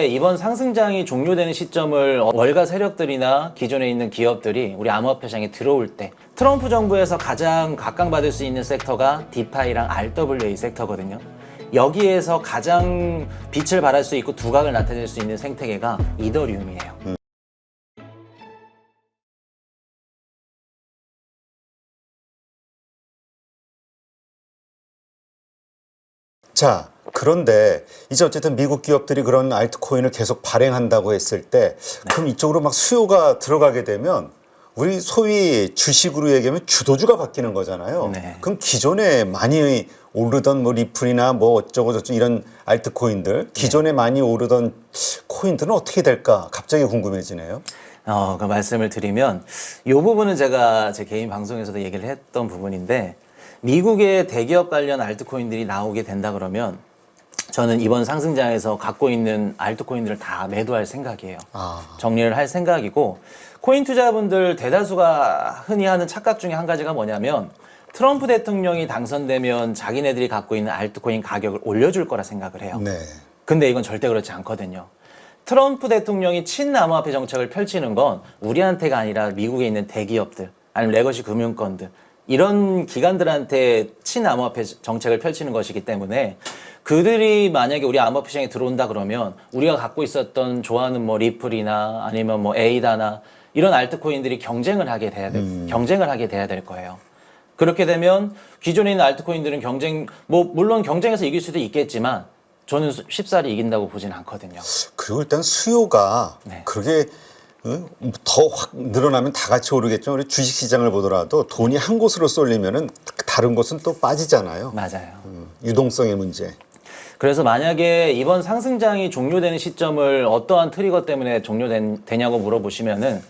그런데 이번 상승장이 종료되는 시점을 월가 세력들이나 기존에 있는 기업들이 우리 암호화폐 시장에 들어올 때 트럼프 정부에서 가장 각광받을 수 있는 섹터가 디파이랑 RWA 섹터거든요. 여기에서 가장 빛을 발할 수 있고 두각을 나타낼 수 있는 생태계가 이더리움이에요. 자, 그런데 이제 어쨌든 미국 기업들이 그런 알트코인을 계속 발행한다고 했을 때 그럼 이쪽으로 막 수요가 들어가게 되면 우리 소위 주식으로 얘기하면 주도주가 바뀌는 거잖아요. 네. 그럼 기존에 많이 오르던 뭐 리플이나 뭐 어쩌고저쩌고 이런 알트코인들, 기존에 많이 오르던 코인들은 어떻게 될까 갑자기 궁금해지네요. 그 말씀을 드리면 이 부분은 제가 제 개인 방송에서도 얘기를 했던 부분인데, 미국의 대기업 관련 알트코인들이 나오게 된다 그러면 저는 이번 상승장에서 갖고 있는 알트코인들을 다 매도할 생각이에요. 정리를 할 생각이고, 코인 투자분들 대다수가 흔히 하는 착각 중에 한 가지가 뭐냐면 트럼프 대통령이 당선되면 자기네들이 갖고 있는 알트코인 가격을 올려줄 거라 생각을 해요. 네. 근데 이건 절대 그렇지 않거든요. 트럼프 대통령이 친암호화폐 정책을 펼치는 건 우리한테가 아니라 미국에 있는 대기업들, 아니면 레거시 금융권들, 이런 기관들한테 친암호화폐 정책을 펼치는 것이기 때문에 그들이 만약에 우리 암호화폐 시장에 들어온다 그러면 우리가 갖고 있었던 좋아하는 뭐 리플이나 아니면 뭐 에이다나 이런 알트코인들이 경쟁을 하게 돼야 될 거예요. 그렇게 되면 기존에 있는 알트코인들은 물론 경쟁에서 이길 수도 있겠지만 저는 쉽사리 이긴다고 보진 않거든요. 그리고 일단 수요가 그렇게 더 확 늘어나면 다 같이 오르겠죠. 우리 주식시장을 보더라도 돈이 한 곳으로 쏠리면은 다른 곳은 또 빠지잖아요. 맞아요. 유동성의 문제. 그래서 만약에 이번 상승장이 종료되는 시점을 어떠한 트리거 때문에 종료되냐고 물어보시면은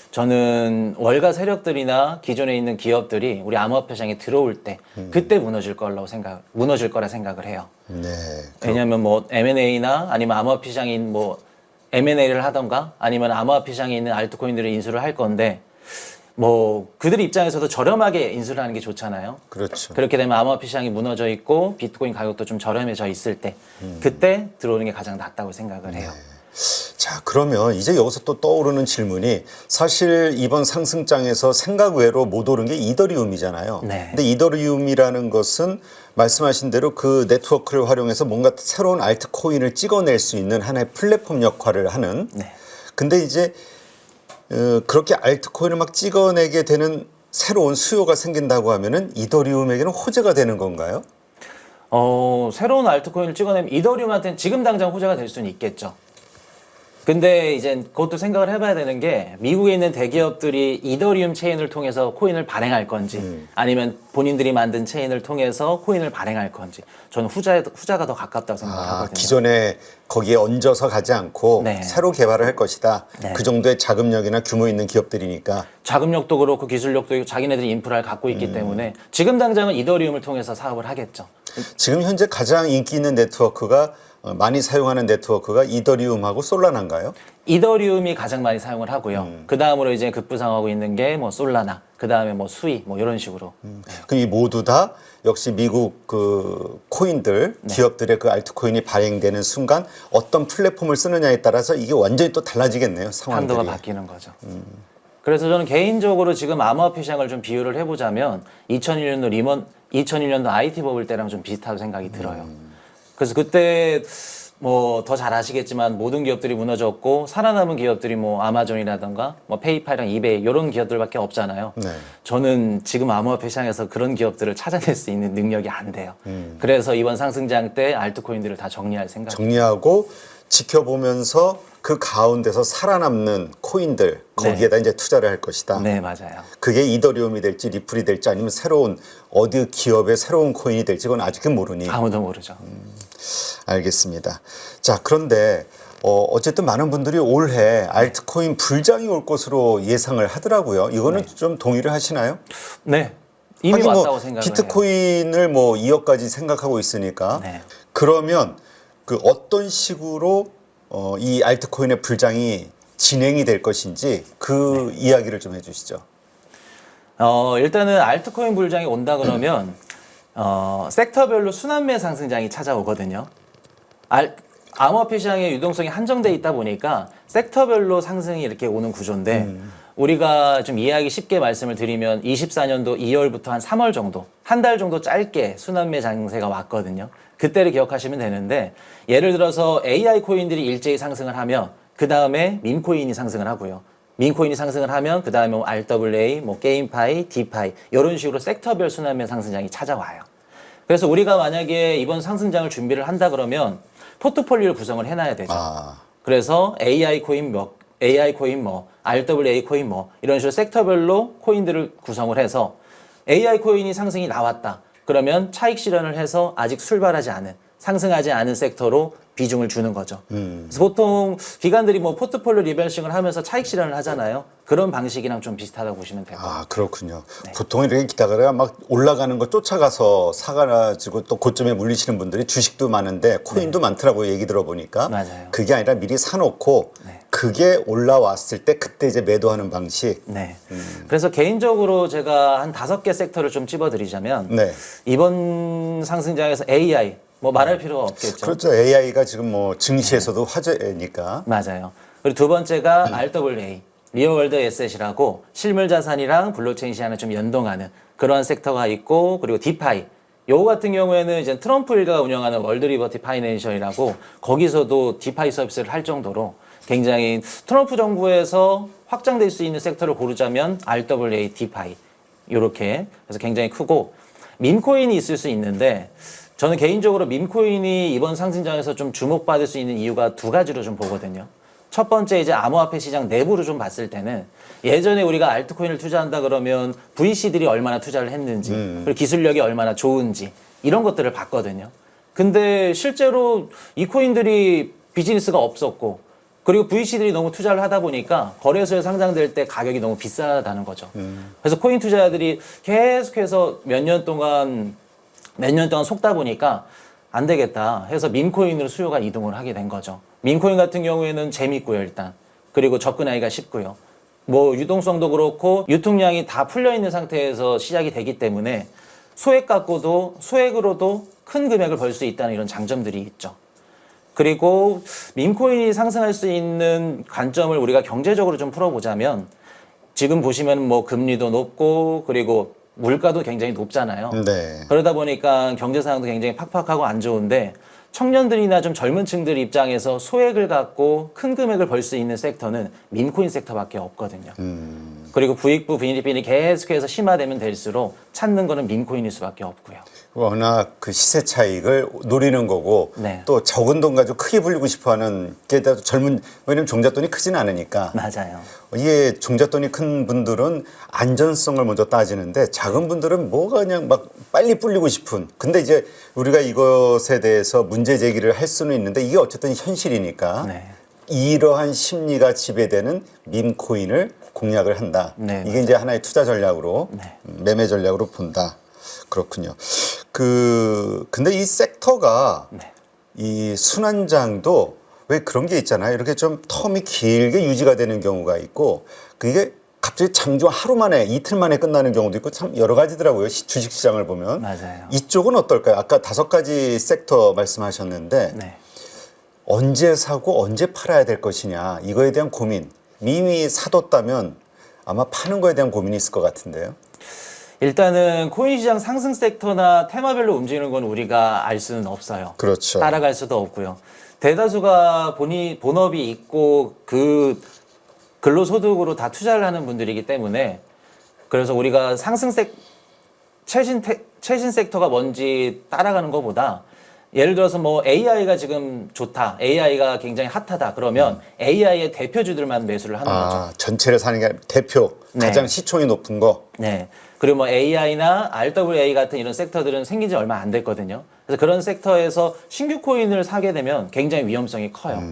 저는 월가 세력들이나 기존에 있는 기업들이 우리 암호화폐 시장에 들어올 때 그때 무너질 거라 생각을 해요. 네. 왜냐하면 뭐 M&A나 아니면 암호화폐 시장인 뭐 M&A를 하던가 아니면 암호화폐 시장에 있는 알트코인들을 인수를 할 건데, 뭐 그들 입장에서도 저렴하게 인수를 하는 게 좋잖아요. 그렇죠. 그렇게 되면 암호화폐 시장이 무너져 있고 비트코인 가격도 좀 저렴해져 있을 때 그때 들어오는 게 가장 낫다고 생각을 해요. 자, 그러면 이제 여기서 또 떠오르는 질문이, 사실 이번 상승장에서 생각 외로 못 오른 게 이더리움이잖아요. 네. 근데 이더리움이라는 것은 말씀하신 대로 그 네트워크를 활용해서 뭔가 새로운 알트코인을 찍어낼 수 있는 하나의 플랫폼 역할을 하는. 근데 이제 그렇게 알트코인을 막 찍어내게 되는 새로운 수요가 생긴다고 하면은 이더리움에게는 호재가 되는 건가요? 새로운 알트코인을 찍어내면 이더리움한테는 지금 당장 호재가 될 수는 있겠죠. 근데 이제 그것도 생각을 해봐야 되는 게, 미국에 있는 대기업들이 이더리움 체인을 통해서 코인을 발행할 건지 아니면 본인들이 만든 체인을 통해서 코인을 발행할 건지, 저는 후자가 더 가깝다고 생각을 하거든요. 기존에 거기에 얹어서 가지 않고 새로 개발을 할 것이다. 그 정도의 자금력이나 규모 있는 기업들이니까. 자금력도 그렇고 기술력도 있고 자기네들이 인프라를 갖고 있기 때문에 지금 당장은 이더리움을 통해서 사업을 하겠죠. 지금 현재 가장 인기 있는 네트워크가, 많이 사용하는 네트워크가 이더리움하고 솔라나인가요? 이더리움이 가장 많이 사용을 하고요. 그 다음으로 이제 급부상하고 있는 게 뭐 솔라나, 그 다음에 뭐 수이, 뭐 이런 식으로. 그럼 이 모두 다 역시 미국 그 코인들, 기업들의 그 알트코인이 발행되는 순간 어떤 플랫폼을 쓰느냐에 따라서 이게 완전히 또 달라지겠네요, 상황들이. 판도가 바뀌는 거죠. 그래서 저는 개인적으로 지금 암호화폐 시장을 좀 비유를 해보자면 2001년도 IT 버블 때랑 좀 비슷하다고 생각이 들어요. 그래서 그때 뭐 더 잘 아시겠지만 모든 기업들이 무너졌고 살아남은 기업들이 뭐 아마존이라던가 뭐 페이팔이랑 이베이 이런 기업들밖에 없잖아요. 저는 지금 암호화폐 시장에서 그런 기업들을 찾아낼 수 있는 능력이 안 돼요. 그래서 이번 상승장 때 알트코인들을 다 정리할 생각입니다. 정리하고 지켜보면서 그 가운데서 살아남는 코인들, 거기에다 이제 투자를 할 것이다. 네, 맞아요. 그게 이더리움이 될지 리플이 될지 아니면 새로운 어디 기업의 새로운 코인이 될지 그건 아직은 모르니. 아무도 모르죠. 알겠습니다. 자, 그런데 어쨌든 많은 분들이 올해 알트코인 불장이 올 것으로 예상을 하더라고요. 이거는 좀 동의를 하시나요? 네. 이미 하긴 왔다고 뭐 생각을 비트코인을 뭐 2억까지 생각하고 있으니까. 그러면 그 어떤 식으로 이 알트코인의 불장이 진행이 될 것인지 그 이야기를 좀 해주시죠. 일단은 알트코인 불장이 온다 그러면 섹터별로 순환매 상승장이 찾아오거든요. 암호화폐 시장의 유동성이 한정돼 있다 보니까 섹터별로 상승이 이렇게 오는 구조인데 우리가 좀 이해하기 쉽게 말씀을 드리면 24년도 2월부터 한 3월 정도, 한 달 정도 짧게 순환매 장세가 왔거든요. 그때를 기억하시면 되는데 예를 들어서 AI 코인들이 일제히 상승을 하면 그 다음에 밈코인이 상승을 하고요. 밈코인이 상승을 하면 그 다음에 뭐 RWA, 뭐 게임파이, 디파이 이런 식으로 섹터별 순환매 상승장이 찾아와요. 그래서 우리가 만약에 이번 상승장을 준비를 한다 그러면 포트폴리오를 구성을 해놔야 되죠. 그래서 AI 코인 뭐, RWA 코인 뭐 이런 식으로 섹터별로 코인들을 구성을 해서 AI 코인이 상승이 나왔다. 그러면 차익 실현을 해서 아직 출발하지 않은 상승하지 않은 섹터로 비중을 주는 거죠. 그래서 보통 기관들이 뭐 포트폴리오 리밸싱을 하면서 차익 실현을 하잖아요. 그런 방식이랑 좀 비슷하다고 보시면 되고. 아, 그렇군요. 네. 보통 이렇게 기다려야 막 올라가는 거 쫓아가서 사가지고 또 고점에 물리시는 분들이 주식도 많은데 코인도 많더라고요. 얘기 들어보니까. 맞아요. 그게 아니라 미리 사놓고 그게 올라왔을 때 그때 이제 매도하는 방식. 네. 그래서 개인적으로 제가 한 5개 섹터를 좀 찝어드리자면 이번 상승장에서 AI 뭐 말할 필요가 없겠죠. 그렇죠. AI가 지금 뭐 증시에서도 화제니까. 맞아요. 그리고 두 번째가 RWA, 리얼월드 에셋이라고 실물 자산이랑 블록체인 시장을 좀 연동하는 그런 섹터가 있고, 그리고 디파이. 요거 같은 경우에는 이제 트럼프 일가가 운영하는 월드 리버티 파이낸셜이라고 거기서도 디파이 서비스를 할 정도로 굉장히 트럼프 정부에서 확장될 수 있는 섹터를 고르자면 RWA, 디파이 요렇게 그래서 굉장히 크고, 밈코인이 있을 수 있는데 저는 개인적으로 밈코인이 이번 상승장에서 좀 주목받을 수 있는 이유가 두 가지로 좀 보거든요. 첫 번째 이제 암호화폐 시장 내부로 좀 봤을 때는 예전에 우리가 알트코인을 투자한다 그러면 VC들이 얼마나 투자를 했는지 그리고 기술력이 얼마나 좋은지 이런 것들을 봤거든요. 근데 실제로 이 코인들이 비즈니스가 없었고 그리고 VC들이 너무 투자를 하다 보니까 거래소에 상장될 때 가격이 너무 비싸다는 거죠. 그래서 코인 투자자들이 계속해서 몇 년 동안 속다 보니까 안 되겠다 해서 밈코인으로 수요가 이동을 하게 된 거죠. 밈코인 같은 경우에는 재밌고요, 일단. 그리고 접근하기가 쉽고요. 뭐 유동성도 그렇고 유통량이 다 풀려 있는 상태에서 시작이 되기 때문에 소액으로도 큰 금액을 벌 수 있다는 이런 장점들이 있죠. 그리고 밈코인이 상승할 수 있는 관점을 우리가 경제적으로 좀 풀어보자면 지금 보시면 뭐 금리도 높고 그리고 물가도 굉장히 높잖아요. 그러다 보니까 경제 상황도 굉장히 팍팍하고 안 좋은데 청년들이나 좀 젊은 층들 입장에서 소액을 갖고 큰 금액을 벌 수 있는 섹터는 밈코인 섹터밖에 없거든요. 그리고 부익부 빈익빈이 계속해서 심화되면 될수록 찾는 거는 밈코인일 수밖에 없고요. 워낙 그 시세 차익을 노리는 거고 또 적은 돈 가지고 크게 불리고 싶어하는 게다가 왜냐면 종잣돈이 크지는 않으니까. 맞아요. 이게 종잣돈이 큰 분들은 안전성을 먼저 따지는데 작은 분들은 뭐가 그냥 막 빨리 불리고 싶은. 근데 이제 우리가 이것에 대해서 문제 제기를 할 수는 있는데 이게 어쨌든 현실이니까 이러한 심리가 지배되는 밈코인을 공략을 한다. 이게 이제 하나의 투자 전략으로 매매 전략으로 본다. 그렇군요. 근데 이 섹터가 이 순환장도 왜 그런 게 있잖아요. 이렇게 좀 텀이 길게 유지가 되는 경우가 있고 그게 갑자기 장중 하루 만에 이틀 만에 끝나는 경우도 있고 참 여러 가지더라고요. 주식시장을 보면. 맞아요. 이쪽은 어떨까요? 아까 5가지 섹터 말씀하셨는데 언제 사고 언제 팔아야 될 것이냐 이거에 대한 고민. 이미 사뒀다면 아마 파는 거에 대한 고민이 있을 것 같은데요. 일단은 코인 시장 상승 섹터나 테마별로 움직이는 건 우리가 알 수는 없어요. 그렇죠. 따라갈 수도 없고요. 대다수가 본업이 있고 그 근로소득으로 다 투자를 하는 분들이기 때문에 그래서 우리가 최신 섹터가 뭔지 따라가는 것보다 예를 들어서 뭐 AI가 지금 좋다, AI가 굉장히 핫하다 그러면 AI의 대표주들만 매수를 하는 거죠. 전체를 사는 게 아니라 대표, 가장 시총이 높은 거. 그리고 뭐 AI나 RWA 같은 이런 섹터들은 생긴 지 얼마 안 됐거든요. 그래서 그런 섹터에서 신규 코인을 사게 되면 굉장히 위험성이 커요.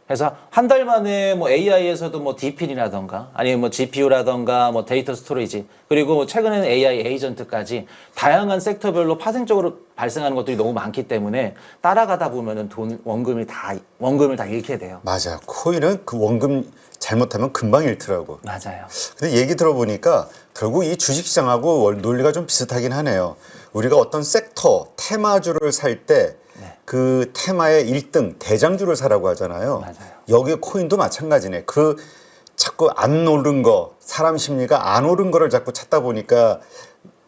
그래서 한 달 만에 뭐 AI에서도 뭐 DP이라던가 아니면 뭐 GPU라던가 뭐 데이터 스토리지 그리고 최근에는 AI 에이전트까지 다양한 섹터별로 파생적으로 발생하는 것들이 너무 많기 때문에 따라가다 보면은 원금을 다 잃게 돼요. 맞아요. 코인은 그 원금 잘못하면 금방 잃더라고. 맞아요. 근데 얘기 들어보니까 결국 이 주식시장하고 논리가 좀 비슷하긴 하네요. 우리가 어떤 섹터, 테마주를 살 때 그 테마의 1등 대장주를 사라고 하잖아요. 맞아요. 여기 코인도 마찬가지네. 그 자꾸 안 오른 거, 사람 심리가 안 오른 거를 자꾸 찾다 보니까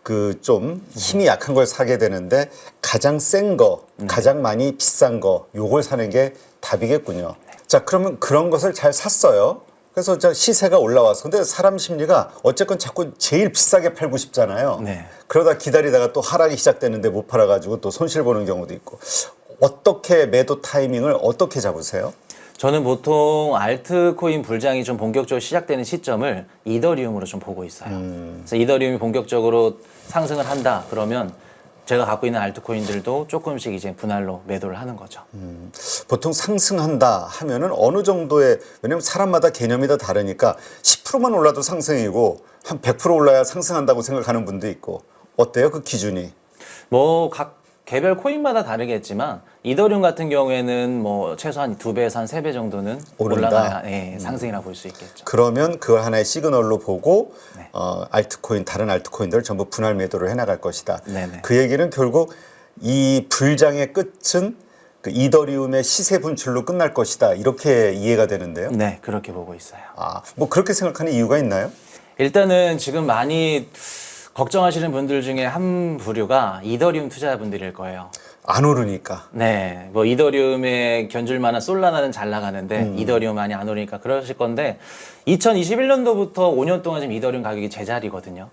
그 좀 힘이 약한 걸 사게 되는데 가장 센 거, 가장 많이 비싼 거 요걸 사는 게 답이겠군요. 자, 그러면 그런 것을 잘 샀어요. 그래서 저 시세가 올라와서 근데 사람 심리가 어쨌건 자꾸 제일 비싸게 팔고 싶잖아요. 네. 그러다 기다리다가 또 하락이 시작되는데 못 팔아가지고 또 손실 보는 경우도 있고. 어떻게 매도 타이밍을 어떻게 잡으세요? 저는 보통 알트코인 불장이 좀 본격적으로 시작되는 시점을 이더리움으로 좀 보고 있어요. 그래서 이더리움이 본격적으로 상승을 한다 그러면 제가 갖고 있는 알트코인들도 조금씩 이제 분할로 매도를 하는 거죠. 보통 상승한다 하면은 어느 정도의, 왜냐면 사람마다 개념이 다 다르니까 10%만 올라도 상승이고 한 100% 올라야 상승한다고 생각하는 분도 있고. 어때요 그 기준이? 뭐 각 개별 코인마다 다르겠지만 이더리움 같은 경우에는 뭐 최소한 2배에서 한 3배 정도는 오른다? 올라가야 예, 상승이라고 볼 수 있겠죠. 그러면 그걸 하나의 시그널로 보고 네. 알트코인, 다른 알트코인들을 전부 분할 매도를 해나갈 것이다. 네네. 그 얘기는 결국 이 불장의 끝은 그 이더리움의 시세 분출로 끝날 것이다. 이렇게 이해가 되는데요. 네, 그렇게 보고 있어요. 아, 뭐 그렇게 생각하는 이유가 있나요? 일단은 지금 많이 걱정하시는 분들 중에 한 부류가 이더리움 투자자분들일 거예요. 안 오르니까. 네, 뭐 이더리움에 견줄 만한 솔라나는 잘 나가는데 이더리움 많이 안 오르니까 그러실 건데 2021년도부터 5년 동안 지금 이더리움 가격이 제자리거든요.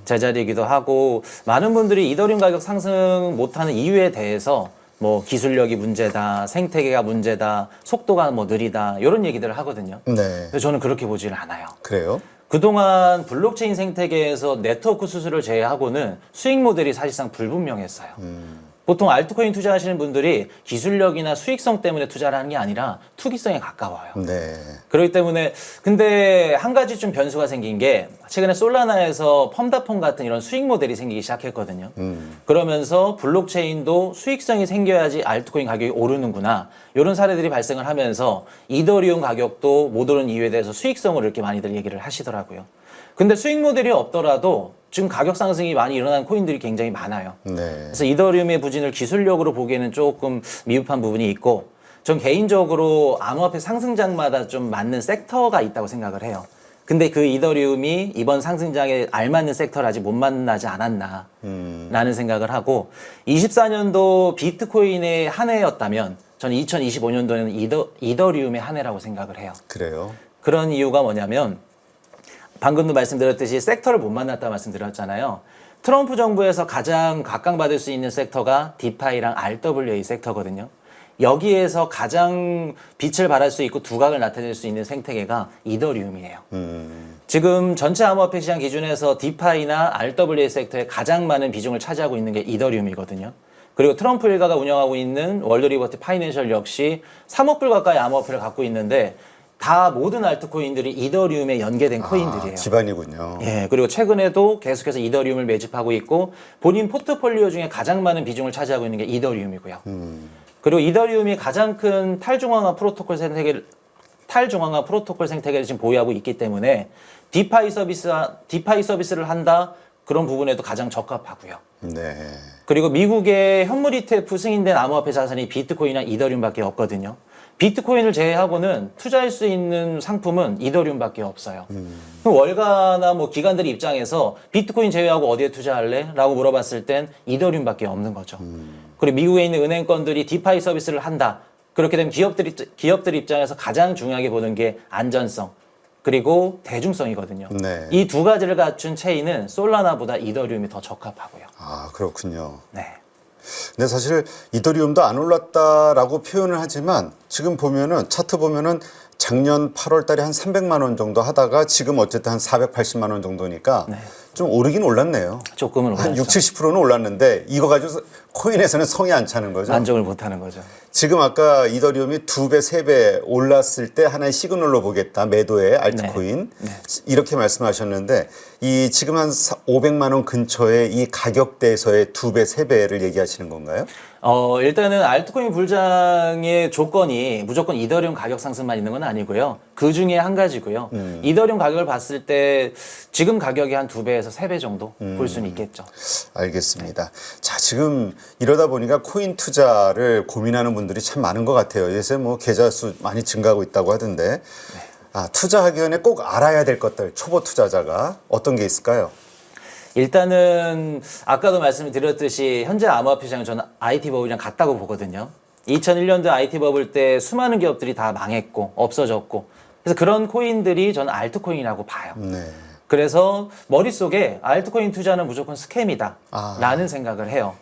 제자리이기도 하고 많은 분들이 이더리움 가격 상승 못하는 이유에 대해서 뭐 기술력이 문제다, 생태계가 문제다, 속도가 뭐 느리다 이런 얘기들을 하거든요. 네. 근데 저는 그렇게 보지는 않아요. 그래요? 그동안 블록체인 생태계에서 네트워크 수수를 제외하고는 수익 모델이 사실상 불분명했어요. 보통 알트코인 투자하시는 분들이 기술력이나 수익성 때문에 투자를 하는 게 아니라 투기성에 가까워요. 네. 그렇기 때문에 근데 한 가지 좀 변수가 생긴 게 최근에 솔라나에서 펌다폰 같은 이런 수익 모델이 생기기 시작했거든요. 그러면서 블록체인도 수익성이 생겨야지 알트코인 가격이 오르는구나 이런 사례들이 발생을 하면서 이더리움 가격도 못 오른 이유에 대해서 수익성으로 이렇게 많이들 얘기를 하시더라고요. 근데 수익 모델이 없더라도 지금 가격 상승이 많이 일어난 코인들이 굉장히 많아요. 네. 그래서 이더리움의 부진을 기술력으로 보기에는 조금 미흡한 부분이 있고 전 개인적으로 암호화폐 상승장마다 좀 맞는 섹터가 있다고 생각을 해요. 근데 그 이더리움이 이번 상승장에 알맞는 섹터를 아직 못 만나지 않았나 라는 생각을 하고 24년도 비트코인의 한 해였다면 저는 2025년도에는 이더리움의 한 해라고 생각을 해요. 그래요? 그런 이유가 뭐냐면 방금도 말씀드렸듯이 섹터를 못 만났다 말씀드렸잖아요. 트럼프 정부에서 가장 각광받을 수 있는 섹터가 디파이랑 RWA 섹터거든요. 여기에서 가장 빛을 발할 수 있고 두각을 나타낼 수 있는 생태계가 이더리움이에요. 지금 전체 암호화폐 시장 기준에서 디파이나 RWA 섹터에 가장 많은 비중을 차지하고 있는 게 이더리움이거든요. 그리고 트럼프 일가가 운영하고 있는 월드리버티 파이낸셜 역시 3억 불 가까이 암호화폐를 갖고 있는데 다 모든 알트코인들이 이더리움에 연계된 코인들이에요. 기반이군요. 예, 그리고 최근에도 계속해서 이더리움을 매집하고 있고 본인 포트폴리오 중에 가장 많은 비중을 차지하고 있는 게 이더리움이고요. 그리고 이더리움이 가장 큰 탈중앙화 프로토콜 생태계를 지금 보유하고 있기 때문에 디파이 서비스를 한다 그런 부분에도 가장 적합하고요. 네. 그리고 미국의 현물 ETF 승인된 암호화폐 자산이 비트코인이나 이더리움밖에 없거든요. 비트코인을 제외하고는 투자할 수 있는 상품은 이더리움밖에 없어요. 그럼 월가나 뭐 기관들 입장에서 비트코인 제외하고 어디에 투자할래? 라고 물어봤을 땐 이더리움밖에 없는 거죠. 그리고 미국에 있는 은행권들이 디파이 서비스를 한다. 그렇게 되면 기업들 입장에서 가장 중요하게 보는 게 안전성 그리고 대중성이거든요. 네. 이 두 가지를 갖춘 체인은 솔라나보다 이더리움이 더 적합하고요. 아, 그렇군요. 네. 근데 사실 이더리움도 안 올랐다라고 표현을 하지만 지금 보면은 차트 보면은 작년 8월 달에 한 300만 원 정도 하다가 지금 어쨌든 한 480만 원 정도니까 네. 좀 오르긴 올랐네요. 조금은 한 올랐죠. 60-70%는 올랐는데 이거 가지고 코인에서는 성이 안 차는 거죠. 만족을 못하는 거죠. 지금 아까 이더리움이 2배, 3배 올랐을 때 하나의 시그널로 보겠다. 매도의 알트코인. 네. 이렇게 말씀하셨는데 이 지금 한 500만 원 근처의 이 가격대에서의 2배, 3배를 얘기하시는 건가요? 일단은 알트코인 불장의 조건이 무조건 이더리움 가격 상승만 있는 건 아니고요. 그 중에 한 가지고요. 이더리움 가격을 봤을 때 지금 가격이 한 2배에서 3배 정도 볼 수는 있겠죠. 알겠습니다. 자, 지금 이러다 보니까 코인 투자를 고민하는 분들이 참 많은 것 같아요. 요새 뭐 계좌 수 많이 증가하고 있다고 하던데 투자하기 전에 꼭 알아야 될 것들 초보 투자자가 어떤 게 있을까요? 일단은 아까도 말씀을 드렸듯이 현재 암호화폐 시장은 저는 IT 버블이랑 같다고 보거든요. 2001년도 IT 버블 때 수많은 기업들이 다 망했고 없어졌고 그래서 그런 코인들이 저는 알트코인이라고 봐요. 네. 그래서 머릿속에 알트코인 투자는 무조건 스캠이다 라는 생각을 해요.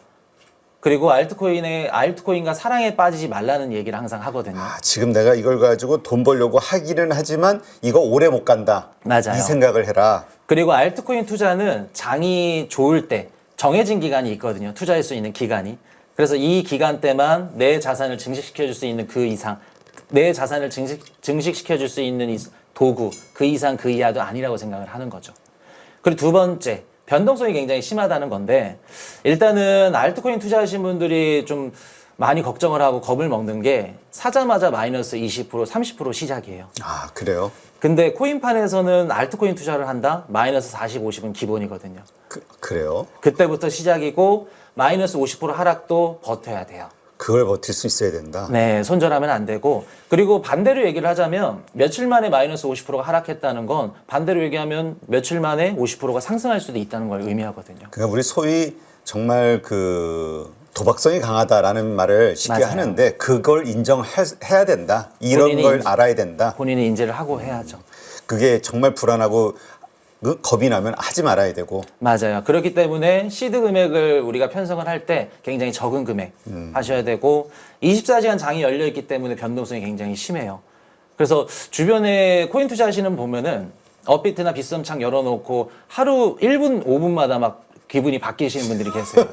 그리고 알트코인과 사랑에 빠지지 말라는 얘기를 항상 하거든요. 지금 내가 이걸 가지고 돈 벌려고 하기는 하지만 이거 오래 못 간다. 맞아요. 이 생각을 해라. 그리고 알트코인 투자는 장이 좋을 때 정해진 기간이 있거든요. 투자할 수 있는 기간이. 그래서 이 기간 때만 내 자산을 증식시켜줄 수 있는 그 이상, 내 자산을 증식시켜줄 수 있는 도구, 그 이상 그 이하도 아니라고 생각을 하는 거죠. 그리고 두 번째, 변동성이 굉장히 심하다는 건데 일단은 알트코인 투자하신 분들이 좀 많이 걱정을 하고 겁을 먹는 게 사자마자 마이너스 20%, 30% 시작이에요. 아, 그래요? 근데 코인판에서는 알트코인 투자를 한다? 마이너스 40, 50은 기본이거든요. 그래요? 그때부터 시작이고 마이너스 50% 하락도 버텨야 돼요. 그걸 버틸 수 있어야 된다. 네, 손절하면 안 되고 그리고 반대로 얘기를 하자면 며칠 만에 마이너스 50%가 하락했다는 건 반대로 얘기하면 며칠 만에 50%가 상승할 수도 있다는 걸 의미하거든요. 그러니까 우리 소위 정말 그 도박성이 강하다라는 말을 쉽게 맞아요. 하는데 그걸 인정해야 된다. 이런 걸 알아야 된다. 본인이 인지를 하고 해야죠. 그게 정말 불안하고 겁이 나면 하지 말아야 되고. 맞아요. 그렇기 때문에 시드 금액을 우리가 편성을 할 때 굉장히 적은 금액 하셔야 되고 24시간 장이 열려 있기 때문에 변동성이 굉장히 심해요. 그래서 주변에 코인 투자하시는 보면은 업비트나 빗썸창 열어놓고 하루 1분, 5분마다 막 기분이 바뀌시는 분들이 계세요.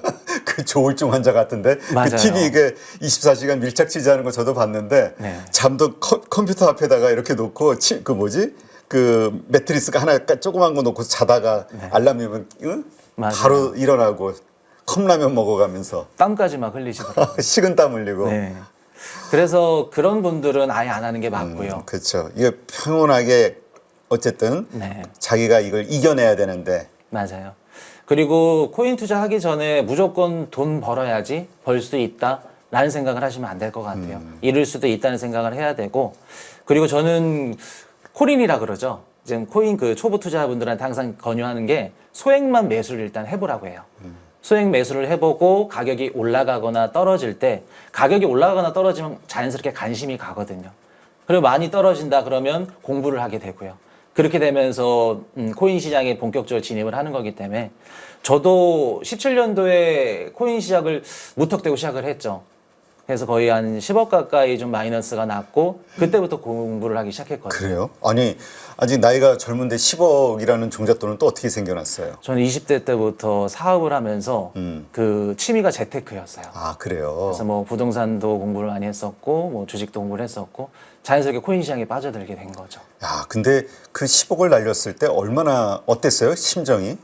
그 조울증 환자 같은데 맞아요. 그 TV 그 24시간 밀착 취재하는 거 저도 봤는데 네. 잠도 컴퓨터 앞에다가 이렇게 놓고 그 매트리스가 하나 조그만 거 놓고 자다가 알람이면 바로 일어나고 컵라면 먹어가면서 땀까지 막 흘리시더라고요. 식은 땀 흘리고. 네. 그래서 그런 분들은 아예 안 하는 게 맞고요. 그렇죠. 이게 평온하게 어쨌든 네. 자기가 이걸 이겨내야 되는데. 맞아요. 그리고 코인 투자하기 전에 무조건 돈 벌어야지 벌 수도 있다 라는 생각을 하시면 안 될 것 같아요. 잃을 수도 있다는 생각을 해야 되고 그리고 저는 콜인이라 그러죠. 지금 코인 그 초보 투자분들한테 항상 권유하는 게 소액만 매수를 일단 해보라고 해요. 소액 매수를 해보고 가격이 올라가거나 떨어질 때 가격이 올라가거나 떨어지면 자연스럽게 관심이 가거든요. 그리고 많이 떨어진다 그러면 공부를 하게 되고요. 그렇게 되면서 코인 시장에 본격적으로 진입을 하는 거기 때문에 저도 17년도에 코인 시작을 무턱대고 시작을 했죠. 그래서 거의 한 10억 가까이 좀 마이너스가 났고 그때부터 공부를 하기 시작했거든요. 그래요? 아니 아직 나이가 젊은데 10억이라는 종잣돈은 또 어떻게 생겨났어요? 저는 20대 때부터 사업을 하면서 그 취미가 재테크였어요. 아, 그래요? 그래서 뭐 부동산도 공부를 많이 했었고 뭐 주식도 공부를 했었고 자연스럽게 코인 시장에 빠져들게 된 거죠. 야, 근데 그 10억을 날렸을 때 얼마나 어땠어요? 심정이?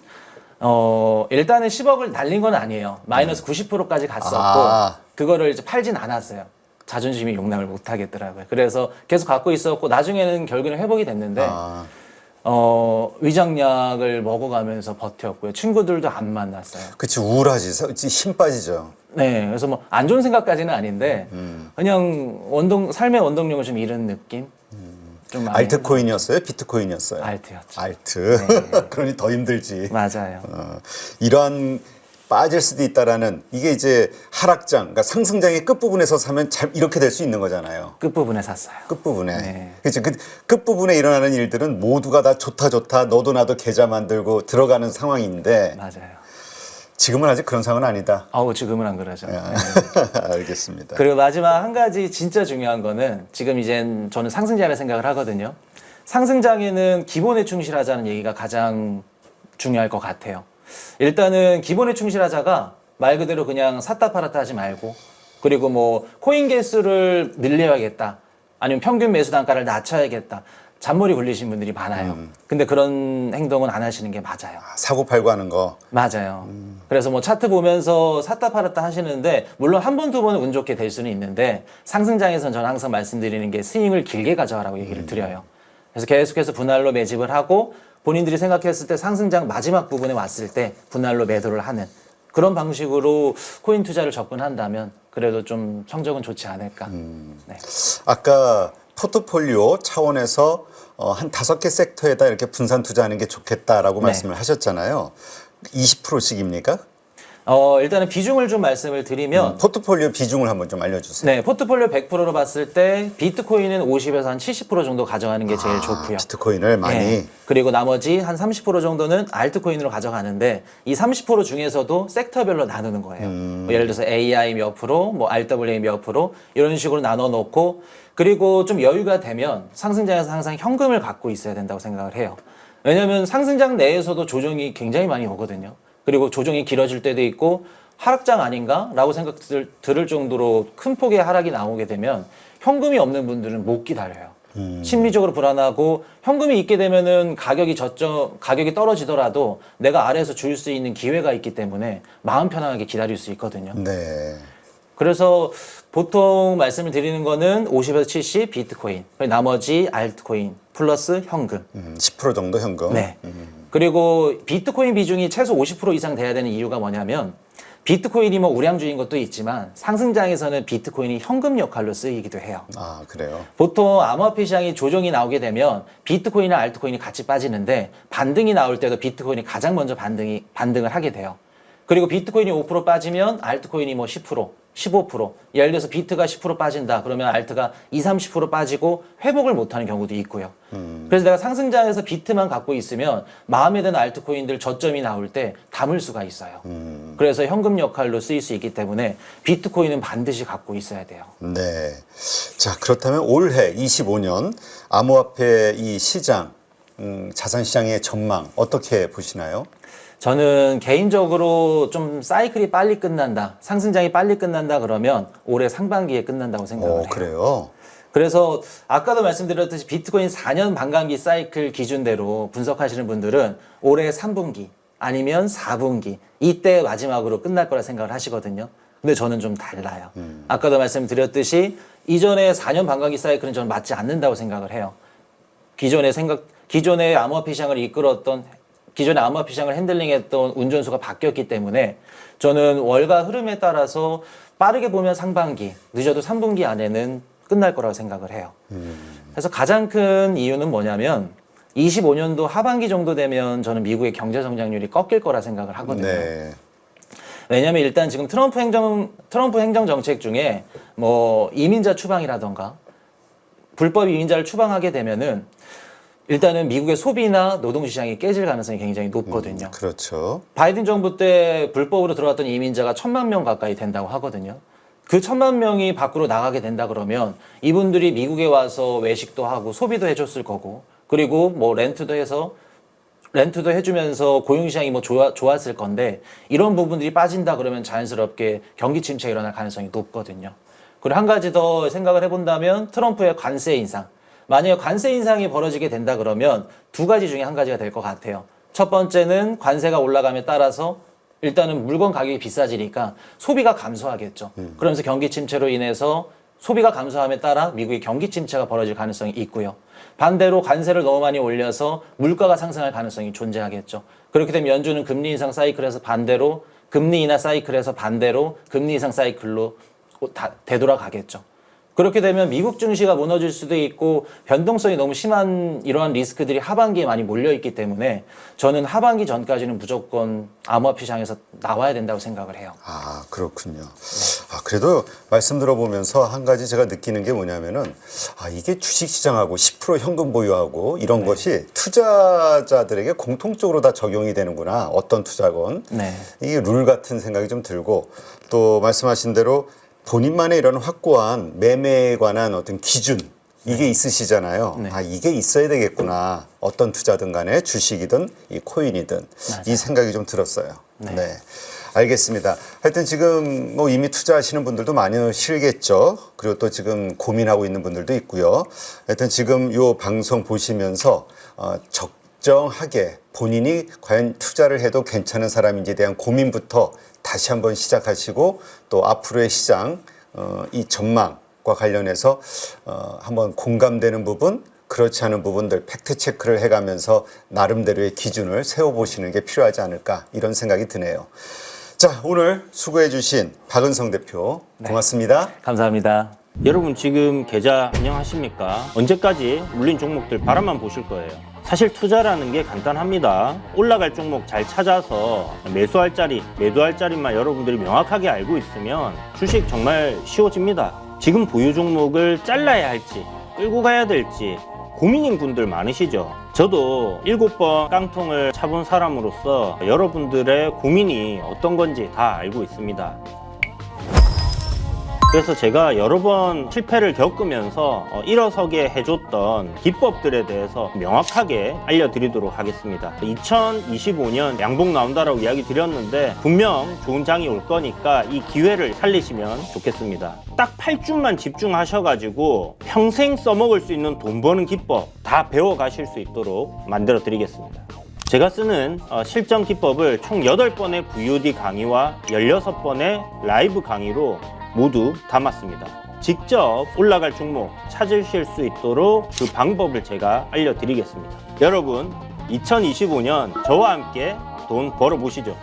일단은 10억을 날린 건 아니에요. 마이너스 90%까지 갔었고 그거를 이제 팔진 않았어요. 자존심이 용납을 못 하겠더라고요. 그래서 계속 갖고 있었고 나중에는 결국에는 회복이 됐는데 위장약을 먹어가면서 버텼고요. 친구들도 안 만났어요. 그치, 우울하지. 힘 빠지죠. 네, 그래서 뭐 안 좋은 생각까지는 아닌데 그냥 삶의 원동력을 좀 잃은 느낌. 좀 많이 알트코인이었어요? 비트코인이었어요? 알트였죠. 알트. 네. 그러니 더 힘들지. 맞아요. 이러한 빠질 수도 있다라는 이게 이제 하락장, 그러니까 상승장의 끝부분에서 사면 잘 이렇게 될 수 있는 거잖아요. 끝부분에 샀어요. 끝부분에. 네. 그렇죠. 그 끝부분에 일어나는 일들은 모두가 다 좋다 너도 나도 계좌 만들고 들어가는 상황인데 맞아요. 지금은 아직 그런 상황은 아니다. 지금은 안 그러죠. 네. 알겠습니다. 그리고 마지막 한 가지 진짜 중요한 거는 지금 이젠 저는 상승장이라 생각을 하거든요. 상승장에는 기본에 충실하자는 얘기가 가장 중요할 것 같아요. 일단은 기본에 충실하자가 말 그대로 그냥 샀다 팔았다 하지 말고 그리고 뭐 코인 개수를 늘려야겠다 아니면 평균 매수 단가를 낮춰야겠다 잔머리 굴리신 분들이 많아요. 근데 그런 행동은 안 하시는 게 맞아요. 사고 팔고 하는 거. 맞아요. 그래서 뭐 차트 보면서 샀다 팔았다 하시는데 물론 한 번, 두 번은 운 좋게 될 수는 있는데 상승장에서는 저는 항상 말씀드리는 게 스윙을 길게 가져가라고 얘기를 드려요. 그래서 계속해서 분할로 매집을 하고 본인들이 생각했을 때 상승장 마지막 부분에 왔을 때 분할로 매도를 하는 그런 방식으로 코인 투자를 접근한다면 그래도 좀 성적은 좋지 않을까. 네. 아까 포트폴리오 차원에서 한 5개 섹터에다 이렇게 분산 투자하는 게 좋겠다라고 네. 말씀을 하셨잖아요. 20%씩입니까? 일단은 비중을 좀 말씀을 드리면 포트폴리오 비중을 한번 좀 알려주세요. 네, 포트폴리오 100%로 봤을 때 비트코인은 50에서 한 70% 정도 가져가는 게 제일 좋고요. 비트코인을 많이. 예. 그리고 나머지 한 30% 정도는 알트코인으로 가져가는데 이 30% 중에서도 섹터별로 나누는 거예요. 뭐 예를 들어서 AI 몇 프로, 뭐 RWA 몇 프로 이런 식으로 나눠 놓고 그리고 좀 여유가 되면 상승장에서 항상 현금을 갖고 있어야 된다고 생각을 해요. 왜냐하면 상승장 내에서도 조정이 굉장히 많이 오거든요. 그리고 조정이 길어질 때도 있고 하락장 아닌가라고 생각 들을 정도로 큰 폭의 하락이 나오게 되면 현금이 없는 분들은 못 기다려요. 심리적으로 불안하고 현금이 있게 되면은 가격이 떨어지더라도 내가 아래에서 줄 수 있는 기회가 있기 때문에 마음 편하게 기다릴 수 있거든요. 네. 그래서 보통 말씀을 드리는 거는 50에서 70 비트코인, 나머지 알트코인 플러스 현금. 10% 정도 현금. 네. 그리고 비트코인 비중이 최소 50% 이상 돼야 되는 이유가 뭐냐면 비트코인이 뭐 우량주인 것도 있지만 상승장에서는 비트코인이 현금 역할로 쓰이기도 해요. 아, 그래요? 보통 암호화폐 시장이 조정이 나오게 되면 비트코인이나 알트코인이 같이 빠지는데 반등이 나올 때도 비트코인이 가장 먼저 반등을 하게 돼요. 그리고 비트코인이 5% 빠지면 알트코인이 뭐 10%, 15%. 예를 들어서 비트가 10% 빠진다. 그러면 알트가 20, 30% 빠지고 회복을 못하는 경우도 있고요. 그래서 내가 상승장에서 비트만 갖고 있으면 마음에 드는 알트코인들 저점이 나올 때 담을 수가 있어요. 그래서 현금 역할로 쓰일 수 있기 때문에 비트코인은 반드시 갖고 있어야 돼요. 네. 자, 그렇다면 올해 25년 암호화폐 이 시장, 자산시장의 전망 어떻게 보시나요? 저는 개인적으로 좀 사이클이 빨리 끝난다, 상승장이 빨리 끝난다 그러면 올해 상반기에 끝난다고 생각을 해요. 그래요? 그래서 아까도 말씀드렸듯이 비트코인 4년 반감기 사이클 기준대로 분석하시는 분들은 올해 3분기 아니면 4분기 이때 마지막으로 끝날 거라 생각을 하시거든요. 근데 저는 좀 달라요. 아까도 말씀드렸듯이 이전에 4년 반감기 사이클은 저는 맞지 않는다고 생각을 해요. 기존의 암호화폐 시장을 이끌었던 기존의 암호화폐 시장을 핸들링했던 운전수가 바뀌었기 때문에 저는 월가 흐름에 따라서 빠르게 보면 상반기, 늦어도 3분기 안에는 끝날 거라고 생각을 해요. 그래서 가장 큰 이유는 뭐냐면 25년도 하반기 정도 되면 저는 미국의 경제 성장률이 꺾일 거라 생각을 하거든요. 네. 왜냐하면 일단 지금 트럼프 행정 정책 중에 뭐 이민자 추방이라던가 불법 이민자를 추방하게 되면은 일단은 미국의 소비나 노동시장이 깨질 가능성이 굉장히 높거든요. 그렇죠. 바이든 정부 때 불법으로 들어왔던 이민자가 1,000만 명 가까이 된다고 하거든요. 그 1,000만 명이 밖으로 나가게 된다 그러면 이분들이 미국에 와서 외식도 하고 소비도 해줬을 거고 그리고 뭐 렌트도 해주면서 고용시장이 뭐 좋았을 건데 이런 부분들이 빠진다 그러면 자연스럽게 경기 침체가 일어날 가능성이 높거든요. 그리고 한 가지 더 생각을 해본다면 트럼프의 관세 인상. 만약에 관세 인상이 벌어지게 된다 그러면 두 가지 중에 한 가지가 될 것 같아요. 첫 번째는 관세가 올라감에 따라서 일단은 물건 가격이 비싸지니까 소비가 감소하겠죠. 그러면서 경기 침체로 인해서 소비가 감소함에 따라 미국의 경기 침체가 벌어질 가능성이 있고요. 반대로 관세를 너무 많이 올려서 물가가 상승할 가능성이 존재하겠죠. 그렇게 되면 연준은 금리 인상 사이클에서 반대로 금리 인하 사이클에서 반대로 금리 인상 사이클로 되돌아가겠죠. 그렇게 되면 미국 증시가 무너질 수도 있고 변동성이 너무 심한 이러한 리스크들이 하반기에 많이 몰려있기 때문에 저는 하반기 전까지는 무조건 암호화폐 시장에서 나와야 된다고 생각을 해요. 아, 그렇군요. 그래도 말씀 들어보면서 한 가지 제가 느끼는 게 뭐냐면은 이게 주식시장하고 10% 현금 보유하고 이런 것이 투자자들에게 공통적으로 다 적용이 되는구나. 어떤 투자건. 이게 룰 같은 생각이 좀 들고 또 말씀하신 대로 본인만의 이런 확고한 매매에 관한 어떤 기준 이게 있으시잖아요. 이게 있어야 되겠구나. 어떤 투자든 간에 주식이든 이 코인이든 이 생각이 좀 들었어요. 네. 알겠습니다. 하여튼 지금 뭐 이미 투자하시는 분들도 많으시겠죠. 그리고 또 지금 고민하고 있는 분들도 있고요. 하여튼 지금 요 방송 보시면서 적정하게 본인이 과연 투자를 해도 괜찮은 사람인지에 대한 고민부터 다시 한번 시작하시고 또 앞으로의 시장 이 전망과 관련해서 한번 공감되는 부분 그렇지 않은 부분들 팩트 체크를 해가면서 나름대로의 기준을 세워보시는 게 필요하지 않을까 이런 생각이 드네요. 자, 오늘 수고해 주신 박은성 대표 고맙습니다. 감사합니다. 여러분 지금 계좌 안녕하십니까? 언제까지 물린 종목들 바라만 보실 거예요. 사실 투자라는 게 간단합니다. 올라갈 종목 잘 찾아서 매수할 자리, 매도할 자리만 여러분들이 명확하게 알고 있으면 주식 정말 쉬워집니다. 지금 보유 종목을 잘라야 할지 끌고 가야 될지 고민인 분들 많으시죠? 저도 7번 깡통을 차본 사람으로서 여러분들의 고민이 어떤 건지 다 알고 있습니다. 그래서 제가 여러 번 실패를 겪으면서 일어서게 해줬던 기법들에 대해서 명확하게 알려드리도록 하겠습니다. 2025년 양봉 나온다라고 이야기 드렸는데 분명 좋은 장이 올 거니까 이 기회를 살리시면 좋겠습니다. 딱 8주만 집중하셔가지고 평생 써먹을 수 있는 돈 버는 기법 다 배워가실 수 있도록 만들어 드리겠습니다. 제가 쓰는 실전 기법을 총 8번의 VOD 강의와 16번의 라이브 강의로 모두 담았습니다. 직접 올라갈 종목 찾으실 수 있도록 그 방법을 제가 알려드리겠습니다. 여러분 2025년 저와 함께 돈 벌어보시죠.